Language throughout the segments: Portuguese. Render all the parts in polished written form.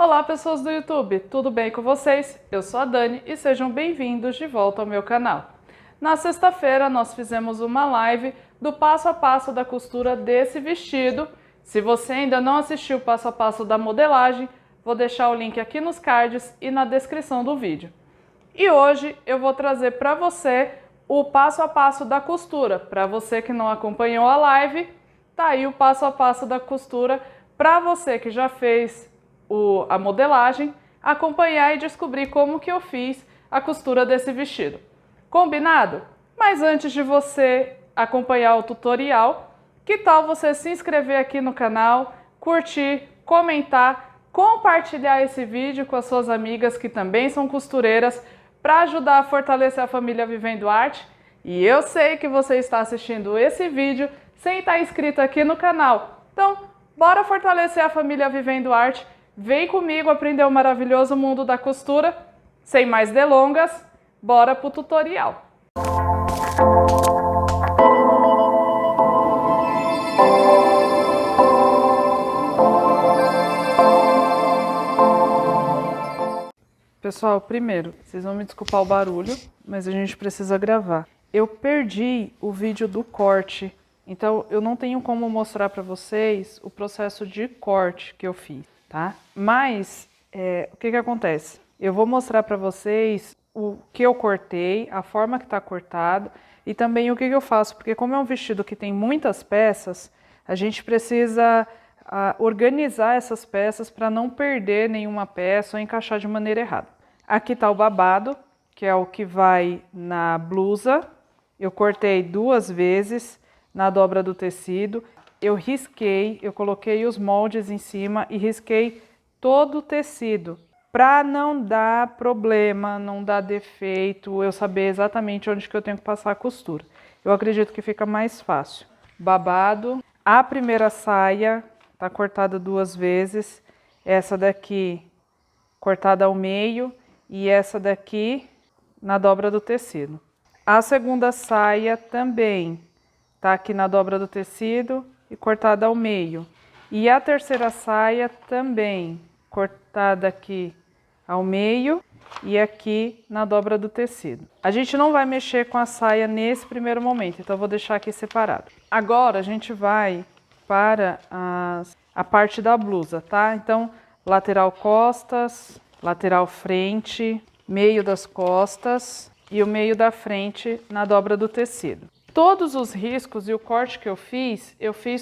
Olá pessoas do YouTube, tudo bem com vocês? Eu sou a Dani e sejam bem-vindos de volta ao meu canal. Na sexta-feira nós fizemos uma live do passo a passo da costura desse vestido. Se você ainda não assistiu o passo a passo da modelagem, vou deixar o link aqui nos cards e na descrição do vídeo. E hoje eu vou trazer para você o passo a passo da costura. Para você que não acompanhou a live, tá aí o passo a passo da costura. Para você que já fez a modelagem, acompanhar e descobrir como que eu fiz a costura desse vestido. Combinado? Mas antes de você acompanhar o tutorial, que tal você se inscrever aqui no canal, curtir, comentar, compartilhar esse vídeo com as suas amigas que também são costureiras para ajudar a fortalecer a família Vivendo Arte? E eu sei que você está assistindo esse vídeo sem estar inscrito aqui no canal. Então, bora fortalecer a família Vivendo Arte. Vem comigo aprender o maravilhoso mundo da costura. Sem mais delongas, bora pro tutorial. Pessoal, primeiro, vocês vão me desculpar o barulho, mas a gente precisa gravar. Eu perdi o vídeo do corte, então eu não tenho como mostrar para vocês o processo de corte que eu fiz, tá? Mas, o que acontece? Eu vou mostrar para vocês o que eu cortei, a forma que está cortado e também o que eu faço, porque como é um vestido que tem muitas peças, a gente precisa organizar essas peças para não perder nenhuma peça ou encaixar de maneira errada. Aqui está o babado, que é o que vai na blusa. Eu cortei 2 vezes na dobra do tecido. Eu risquei, eu coloquei os moldes em cima e risquei todo o tecido para não dar problema, não dar defeito, eu saber exatamente onde que eu tenho que passar a costura. Eu acredito que fica mais fácil. Babado. A primeira saia tá cortada 2 vezes. Essa daqui cortada ao meio e essa daqui na dobra do tecido. A segunda saia também tá aqui na dobra do tecido e cortada ao meio. E a terceira saia também cortada aqui ao meio e aqui na dobra do tecido. A gente não vai mexer com a saia nesse primeiro momento, então eu vou deixar aqui separado. Agora a gente vai para a parte da blusa, tá? Então, lateral costas, lateral frente, meio das costas e o meio da frente na dobra do tecido. Todos os riscos e o corte que eu fiz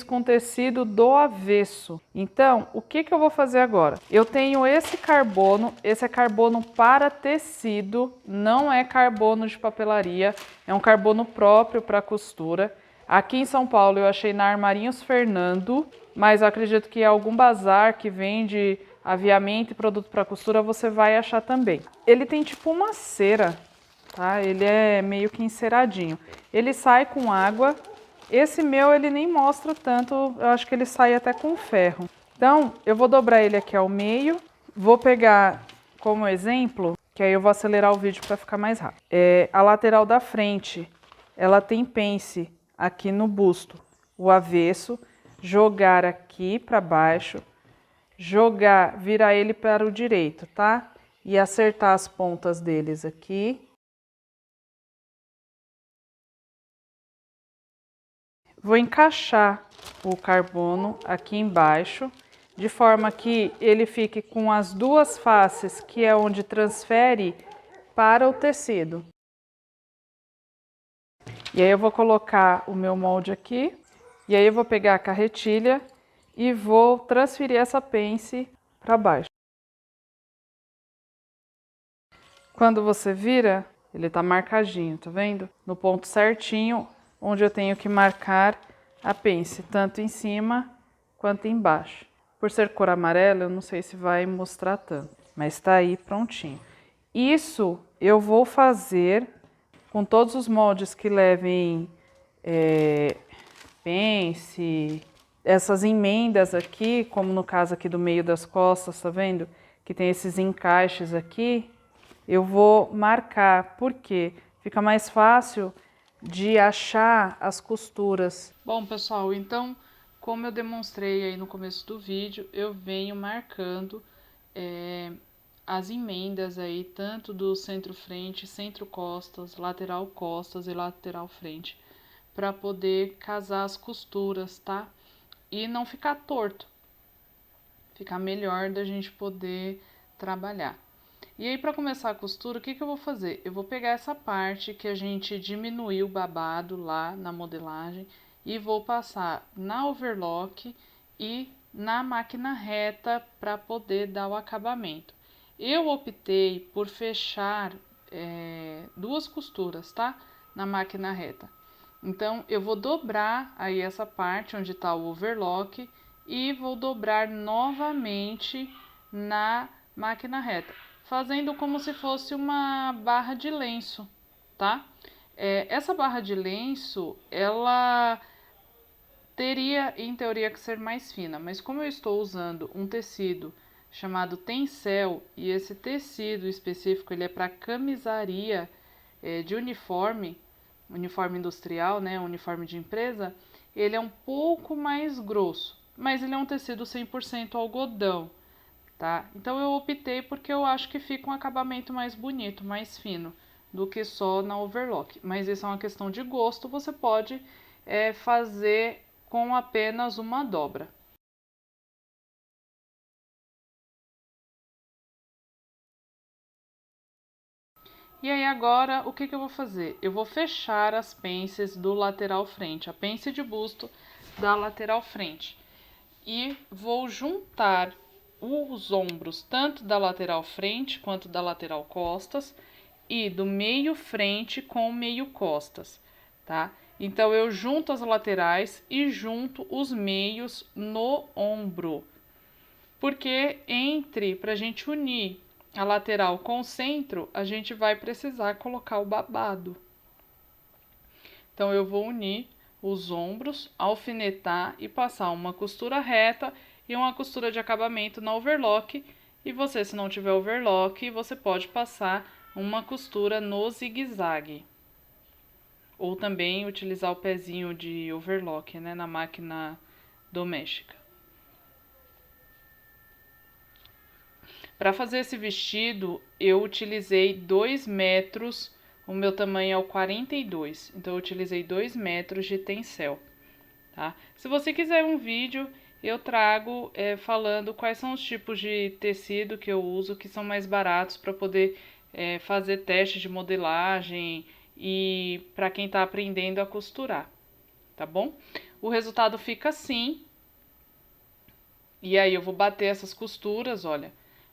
com tecido do avesso. Então, o que eu vou fazer agora? Eu tenho esse é carbono para tecido, não é carbono de papelaria, é um carbono próprio para costura. Aqui em São Paulo eu achei na Armarinhos Fernando, mas eu acredito que algum bazar que vende aviamento e produto para costura você vai achar também. Ele tem tipo uma cera, tá? Ele é meio que enceradinho. Ele sai com água. Esse meu ele nem mostra tanto, eu acho que ele sai até com ferro. Então eu vou dobrar ele aqui ao meio, vou pegar como exemplo, que aí eu vou acelerar o vídeo para ficar mais rápido. A lateral da frente, ela tem pence aqui no busto, o avesso, jogar aqui para baixo, virar ele para o direito, tá? E acertar as pontas deles aqui. Vou encaixar o carbono aqui embaixo, de forma que ele fique com as 2 faces, que é onde transfere para o tecido. E aí eu vou colocar o meu molde aqui, e aí eu vou pegar a carretilha e vou transferir essa pence para baixo. Quando você vira, ele tá marcadinho, tá vendo? No ponto certinho, onde eu tenho que marcar a pence, tanto em cima quanto embaixo. Por ser cor amarela, eu não sei se vai mostrar tanto, mas tá aí prontinho. Isso eu vou fazer com todos os moldes que levem pence, essas emendas aqui, como no caso aqui do meio das costas, tá vendo? Que tem esses encaixes aqui, eu vou marcar, porque fica mais fácil de achar as costuras. Bom, pessoal, então, como eu demonstrei aí no começo do vídeo, eu venho marcando as emendas aí, tanto do centro-frente, centro-costas, lateral-costas e lateral-frente, para poder casar as costuras, tá? E não ficar torto, ficar melhor da gente poder trabalhar. E aí, para começar a costura, o que eu vou fazer? Eu vou pegar essa parte que a gente diminuiu o babado lá na modelagem e vou passar na overlock e na máquina reta para poder dar o acabamento. Eu optei por fechar duas costuras, tá? Na máquina reta. Então, eu vou dobrar aí essa parte onde está o overlock e vou dobrar novamente na máquina reta, fazendo como se fosse uma barra de lenço, tá? Essa barra de lenço, ela teria, em teoria, que ser mais fina, mas como eu estou usando um tecido chamado tencel, e esse tecido específico ele é para camisaria de uniforme industrial, né, uniforme de empresa, ele é um pouco mais grosso, mas ele é um tecido 100% algodão, tá? Então eu optei porque eu acho que fica um acabamento mais bonito, mais fino, do que só na overlock. Mas isso é uma questão de gosto, você pode fazer com apenas uma dobra. E aí agora, o que eu vou fazer? Eu vou fechar as pences do lateral frente, a pence de busto da lateral frente. E vou juntar os ombros, tanto da lateral frente quanto da lateral costas, e do meio frente com o meio costas, tá? Então, eu junto as laterais e junto os meios no ombro. Porque pra gente unir a lateral com o centro, a gente vai precisar colocar o babado. Então, eu vou unir os ombros, alfinetar e passar uma costura reta e uma costura de acabamento na overlock. E você, se não tiver overlock, você pode passar uma costura no zigue-zague. Ou também utilizar o pezinho de overlock, né, na máquina doméstica. Para fazer esse vestido, eu utilizei 2 metros, o meu tamanho é o 42, então eu utilizei 2 metros de tencel, tá? Se você quiser um vídeo, eu trago falando quais são os tipos de tecido que eu uso, que são mais baratos para poder fazer testes de modelagem e para quem está aprendendo a costurar, tá bom? O resultado fica assim, e aí eu vou bater essas costuras, olha,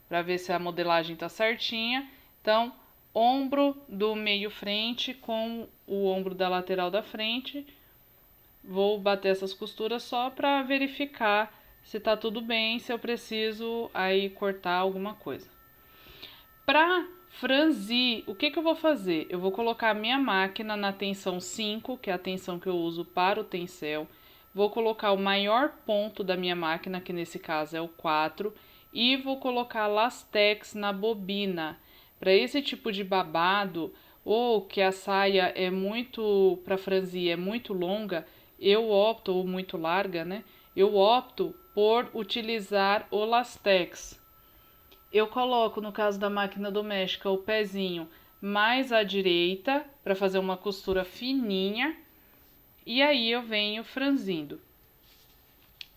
para ver se a modelagem tá certinha. Então, ombro do meio frente com o ombro da lateral da frente. Vou bater essas costuras só para verificar se tá tudo bem, se eu preciso aí cortar alguma coisa. Para franzir, o que eu vou fazer? Eu vou colocar a minha máquina na tensão 5, que é a tensão que eu uso para o tencel. Vou colocar o maior ponto da minha máquina, que nesse caso é o 4, e vou colocar lastex na bobina. Para esse tipo de babado, ou que a saia é muito, para franzir, é muito longa, eu opto, ou muito larga, né? Eu opto por utilizar o lastex. Eu coloco, no caso da máquina doméstica, o pezinho mais à direita, para fazer uma costura fininha, e aí eu venho franzindo.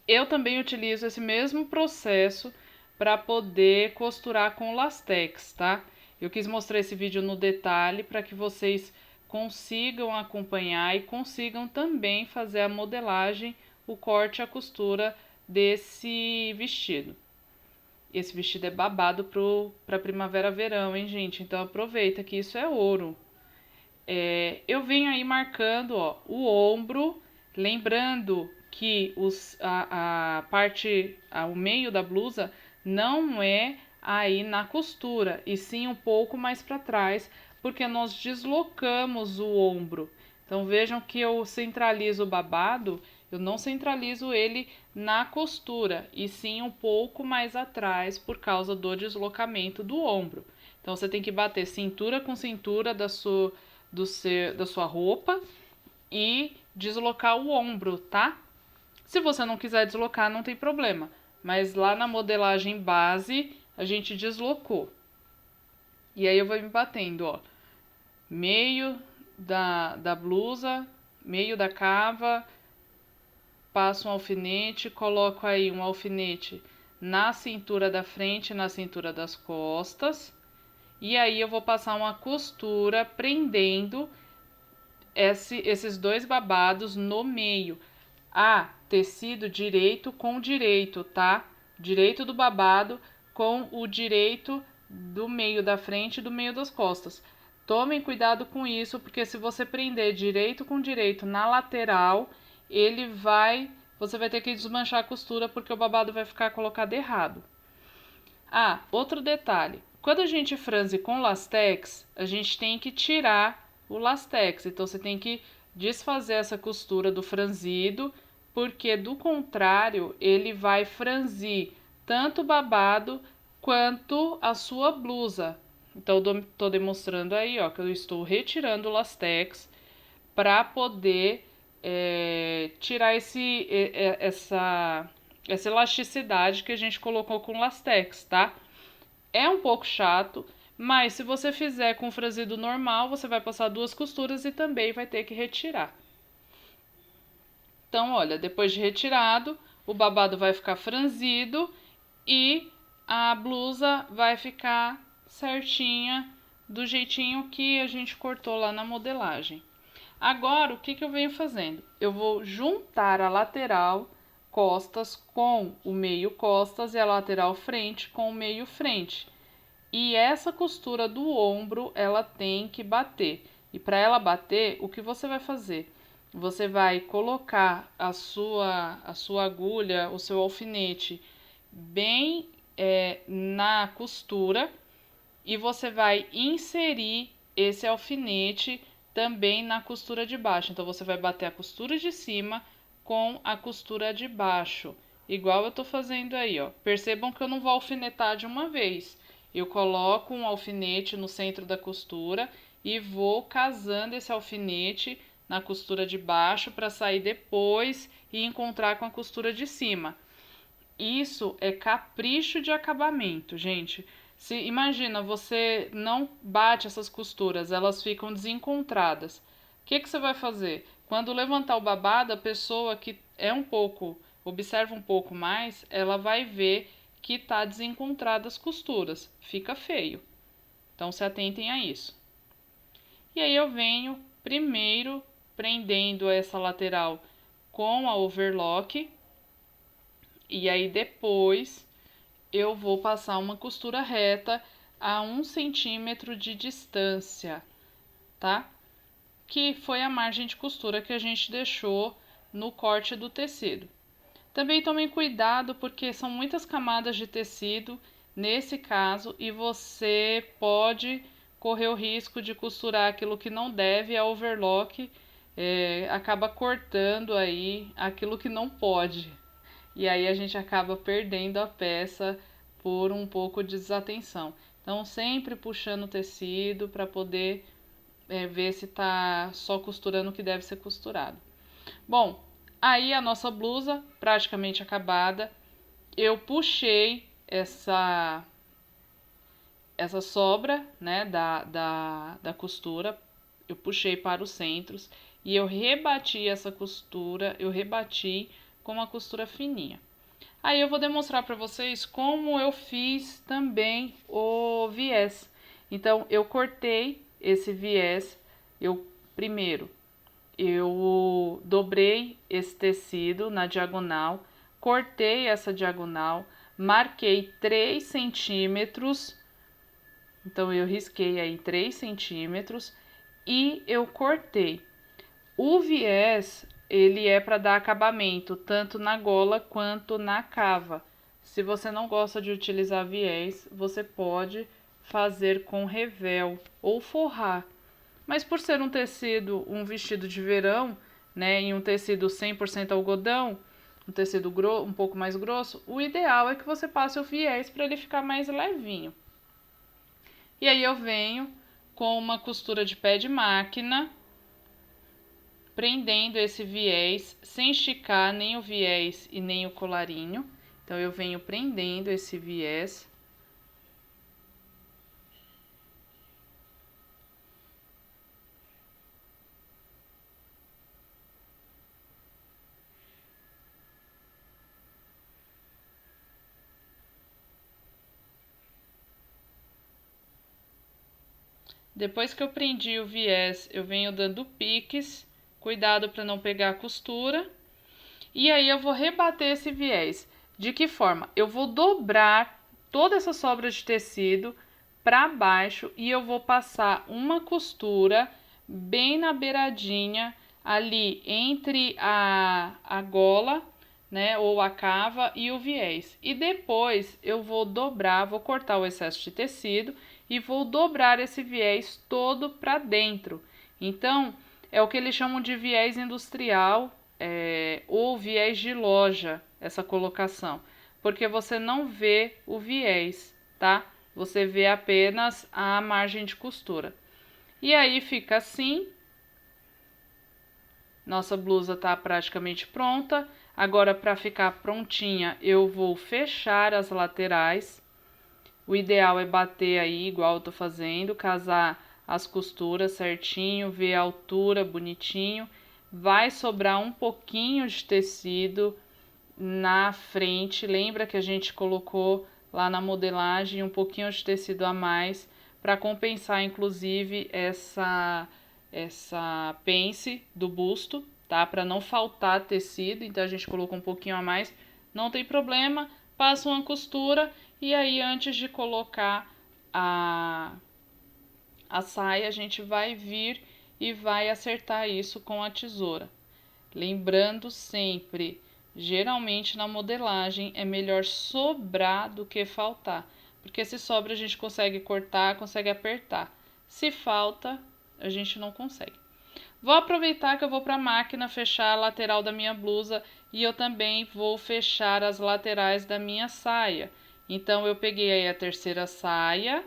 Eu também utilizo esse mesmo processo para poder costurar com lastex, tá? Eu quis mostrar esse vídeo no detalhe para que vocês consigam acompanhar e consigam também fazer a modelagem, o corte e a costura desse vestido. Esse vestido é babado para primavera-verão, hein, gente? Então aproveita que isso é ouro. Eu venho aí marcando, ó, o ombro, lembrando que o meio da blusa não é aí na costura, e sim um pouco mais para trás, porque nós deslocamos o ombro. Então vejam que eu centralizo o babado, eu não centralizo ele na costura, e sim um pouco mais atrás por causa do deslocamento do ombro. Então você tem que bater cintura com cintura da sua roupa e deslocar o ombro, tá? Se você não quiser deslocar, não tem problema. Mas lá na modelagem base, a gente deslocou. E aí eu vou me batendo, ó, meio da blusa, meio da cava, passo um alfinete, coloco aí um alfinete na cintura da frente, na cintura das costas, e aí eu vou passar uma costura prendendo esses dois babados no meio. Tecido direito com direito, tá? Direito do babado com o direito do meio da frente e do meio das costas. Tomem cuidado com isso, porque se você prender direito com direito na lateral, você vai ter que desmanchar a costura, porque o babado vai ficar colocado errado. Outro detalhe. Quando a gente franze com lastex, a gente tem que tirar o lastex. Então, você tem que desfazer essa costura do franzido, porque do contrário, ele vai franzir tanto o babado quanto a sua blusa. Então, eu tô demonstrando aí, ó, que eu estou retirando o lastex para poder tirar essa elasticidade que a gente colocou com lastex, tá? É um pouco chato, mas se você fizer com franzido normal, você vai passar 2 costuras e também vai ter que retirar. Então, olha, depois de retirado, o babado vai ficar franzido e a blusa vai ficar certinha do jeitinho que a gente cortou lá na modelagem. Agora, o que eu venho fazendo? Eu vou juntar a lateral costas com o meio costas e a lateral frente com o meio frente. E essa costura do ombro, ela tem que bater. E para ela bater, o que você vai fazer? Você vai colocar a sua agulha, o seu alfinete, bem na costura, e você vai inserir esse alfinete também na costura de baixo. Então, você vai bater a costura de cima com a costura de baixo, igual eu tô fazendo aí, ó. Percebam que eu não vou alfinetar de uma vez. Eu coloco um alfinete no centro da costura e vou casando esse alfinete na costura de baixo para sair depois e encontrar com a costura de cima. Isso é capricho de acabamento, gente. Imagina, você não bate essas costuras, elas ficam desencontradas. O que você vai fazer? Quando levantar o babado, a pessoa que observa um pouco mais, ela vai ver que tá desencontradas as costuras. Fica feio. Então, se atentem a isso. E aí eu venho primeiro prendendo essa lateral com a overlock. E aí depois eu vou passar uma costura reta a 1 centímetro de distância, tá? Que foi a margem de costura que a gente deixou no corte do tecido. Também tomem cuidado, porque são muitas camadas de tecido nesse caso e você pode correr o risco de costurar aquilo que não deve. A overlock acaba cortando aí aquilo que não pode. E aí a gente acaba perdendo a peça por um pouco de desatenção. Então, sempre puxando o tecido para poder ver se tá só costurando o que deve ser costurado. Bom, aí a nossa blusa praticamente acabada. Eu puxei essa sobra, né, da costura, eu puxei para os centros e eu rebati essa costura, com uma costura fininha. Aí eu vou demonstrar para vocês como eu fiz também o viés. Então, eu cortei esse viés, primeiro eu dobrei esse tecido na diagonal, cortei essa diagonal, marquei 3 centímetros, então eu risquei aí 3 centímetros e eu cortei. O viés, ele é para dar acabamento tanto na gola quanto na cava. Se você não gosta de utilizar viés, você pode fazer com revel ou forrar. Mas por ser um tecido, um vestido de verão, né, e um tecido 100% algodão, um tecido um pouco mais grosso, o ideal é que você passe o viés para ele ficar mais levinho. E aí eu venho com uma costura de pé de máquina, prendendo esse viés, sem esticar nem o viés e nem o colarinho. Então, eu venho prendendo esse viés Depois que eu prendi o viés, eu venho dando piques, cuidado para não pegar a costura. E aí eu vou rebater esse viés. De que forma? Eu vou dobrar toda essa sobra de tecido para baixo e eu vou passar uma costura bem na beiradinha ali entre a gola, né, ou a cava e o viés. E depois eu vou dobrar, vou cortar o excesso de tecido e vou dobrar esse viés todo para dentro. Então, é o que eles chamam de viés industrial, ou viés de loja, essa colocação, porque você não vê o viés, tá? Você vê apenas a margem de costura. E aí fica assim. Nossa blusa tá praticamente pronta. Agora, para ficar prontinha, eu vou fechar as laterais. O ideal é bater aí, igual eu tô fazendo, casar as costuras certinho, ver a altura bonitinho. Vai sobrar um pouquinho de tecido na frente. Lembra que a gente colocou lá na modelagem um pouquinho de tecido a mais para compensar, inclusive, essa pence do busto, tá? Para não faltar tecido, então a gente colocou um pouquinho a mais. Não tem problema, passa uma costura e aí antes de colocar a saia, a gente vai vir e vai acertar isso com a tesoura. Lembrando sempre, geralmente na modelagem é melhor sobrar do que faltar, porque se sobra a gente consegue cortar, consegue apertar. Se falta, a gente não consegue. Vou aproveitar que eu vou para a máquina fechar a lateral da minha blusa e eu também vou fechar as laterais da minha saia. Então, eu peguei aí a terceira saia,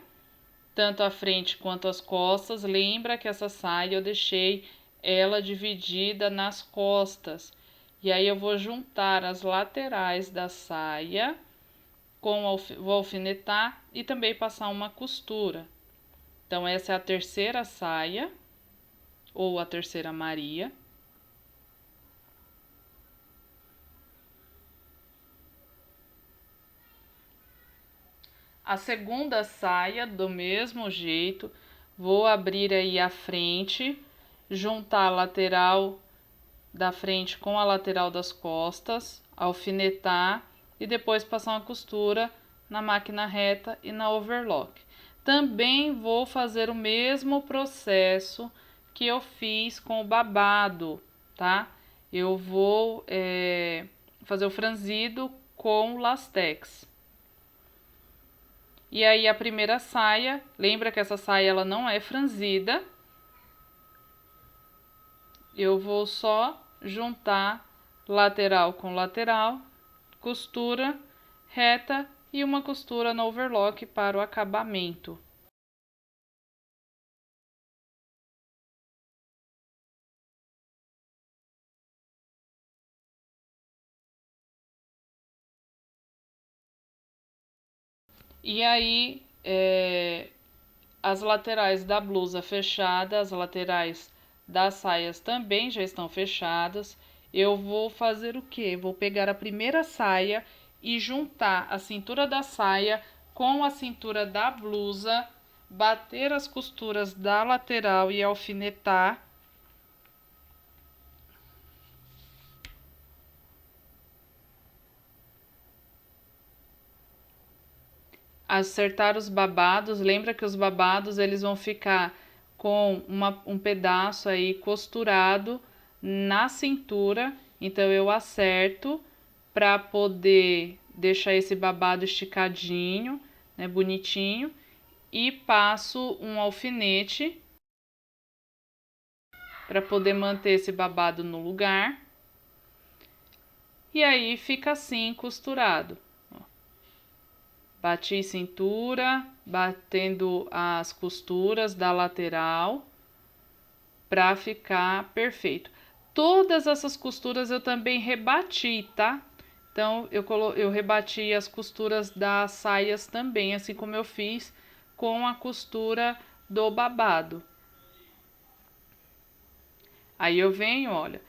tanto a frente quanto as costas. Lembra que essa saia eu deixei ela dividida nas costas. E aí eu vou juntar as laterais da saia, vou alfinetar e também passar uma costura. Então, essa é a terceira saia, ou a terceira Maria. A segunda saia, do mesmo jeito, vou abrir aí a frente, juntar a lateral da frente com a lateral das costas, alfinetar e depois passar uma costura na máquina reta e na overlock. Também vou fazer o mesmo processo que eu fiz com o babado, tá? Eu vou fazer o franzido com o lastex. E aí a primeira saia, lembra que essa saia ela não é franzida. Eu vou só juntar lateral com lateral, costura reta e uma costura no overlock para o acabamento. E aí, as laterais da blusa fechada, as laterais das saias também já estão fechadas. Eu vou fazer o quê? Vou pegar a primeira saia e juntar a cintura da saia com a cintura da blusa, bater as costuras da lateral e alfinetar. Acertar os babados. Lembra que os babados eles vão ficar com um pedaço aí costurado na cintura, então eu acerto para poder deixar esse babado esticadinho, né, bonitinho, e passo um alfinete para poder manter esse babado no lugar. E aí fica assim costurado. Bati cintura, batendo as costuras da lateral para ficar perfeito. Todas essas costuras eu também rebati, tá? Então, eu rebati as costuras das saias também, assim como eu fiz com a costura do babado. Aí eu venho, olha,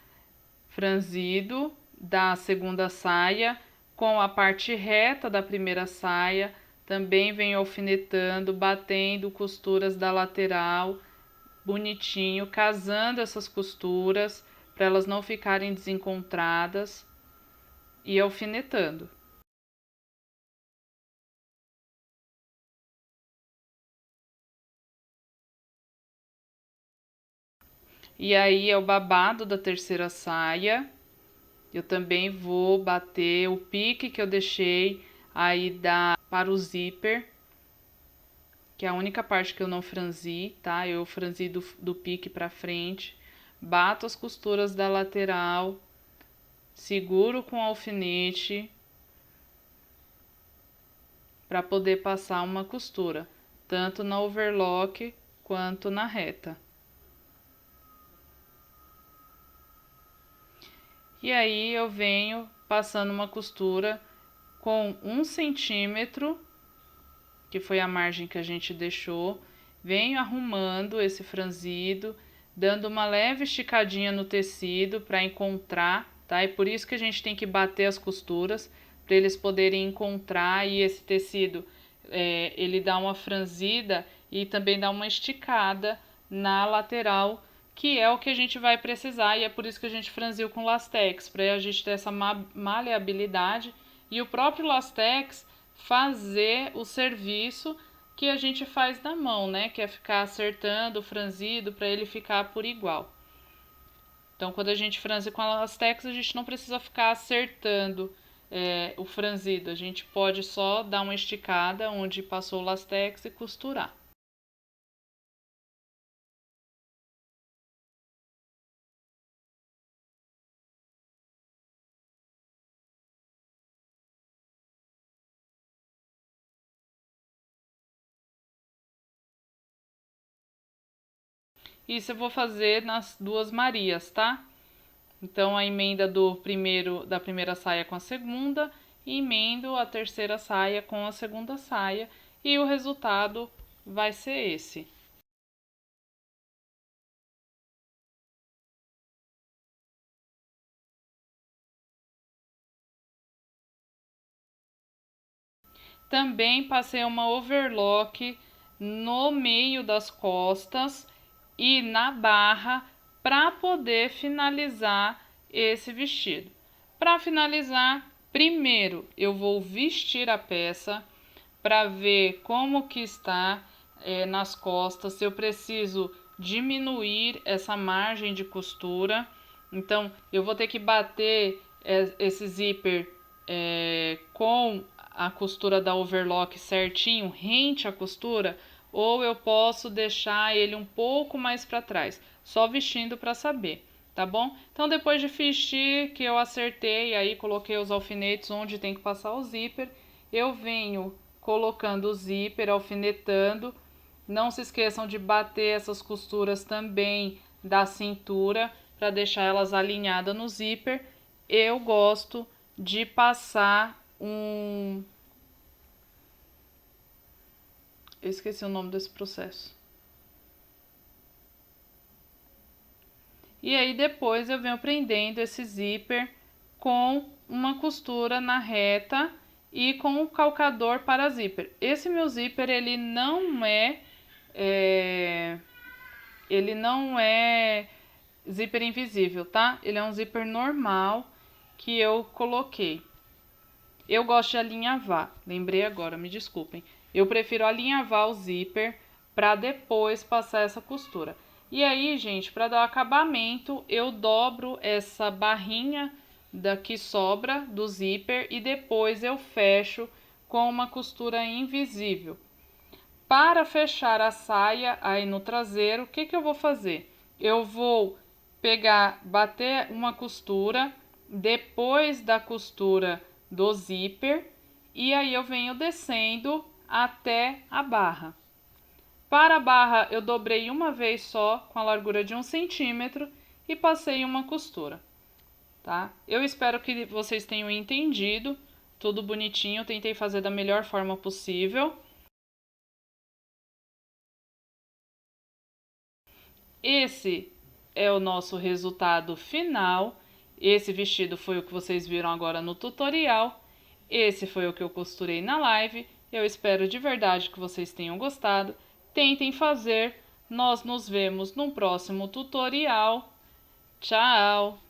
franzido da segunda saia com a parte reta da primeira saia, também venho alfinetando, batendo costuras da lateral, bonitinho, casando essas costuras para elas não ficarem desencontradas e alfinetando. E aí é o babado da terceira saia. Eu também vou bater o pique que eu deixei aí para o zíper, que é a única parte que eu não franzi, tá? Eu franzi do pique para frente, bato as costuras da lateral, seguro com alfinete para poder passar uma costura, tanto na overlock quanto na reta. E aí eu venho passando uma costura com 1 centímetro, que foi a margem que a gente deixou, venho arrumando esse franzido, dando uma leve esticadinha no tecido para encontrar, tá? E por isso que a gente tem que bater as costuras, para eles poderem encontrar, e esse tecido, ele dá uma franzida e também dá uma esticada na lateral, que é o que a gente vai precisar, e é por isso que a gente franziu com lastex, para a gente ter essa maleabilidade, e o próprio lastex fazer o serviço que a gente faz na mão, né? Que é ficar acertando o franzido para ele ficar por igual. Então, quando a gente franze com a lastex, a gente não precisa ficar acertando o franzido. A gente pode só dar uma esticada onde passou o lastex e costurar. Isso eu vou fazer nas duas Marias, tá? Então, a emenda da primeira saia com a segunda, e emendo a terceira saia com a segunda saia, e o resultado vai ser esse. Também passei uma overlock no meio das costas e na barra para poder finalizar esse vestido. Para finalizar, primeiro eu vou vestir a peça para ver como que está nas costas, se eu preciso diminuir essa margem de costura. Então, eu vou ter que bater esse zíper com a costura da overlock certinho, rente à costura, ou eu posso deixar ele um pouco mais para trás, só vestindo para saber, tá bom? Então, depois de vestir, que eu acertei, aí coloquei os alfinetes onde tem que passar o zíper, eu venho colocando o zíper, alfinetando. Não se esqueçam de bater essas costuras também da cintura para deixar elas alinhadas no zíper. Eu gosto de passar eu esqueci o nome desse processo. E aí depois eu venho prendendo esse zíper com uma costura na reta e com o calcador para zíper. Esse meu zíper, ele não é zíper invisível, tá? Ele é um zíper normal que eu coloquei. Eu gosto de alinhavar, lembrei agora, me desculpem. Eu prefiro alinhavar o zíper para depois passar essa costura. E aí, gente, para dar o acabamento, eu dobro essa barrinha que sobra do zíper e depois eu fecho com uma costura invisível. Para fechar a saia aí no traseiro, o que eu vou fazer? Eu vou bater uma costura depois da costura do zíper e aí eu venho descendo até a barra. Para a barra eu dobrei uma vez só com a largura de 1 centímetro e passei uma costura, tá? Eu espero que vocês tenham entendido, tudo bonitinho, eu tentei fazer da melhor forma possível. Esse é o nosso resultado final. Esse vestido foi o que vocês viram agora no tutorial. Esse foi o que eu costurei na live. Eu espero de verdade que vocês tenham gostado. Tentem fazer. Nós nos vemos num próximo tutorial. Tchau!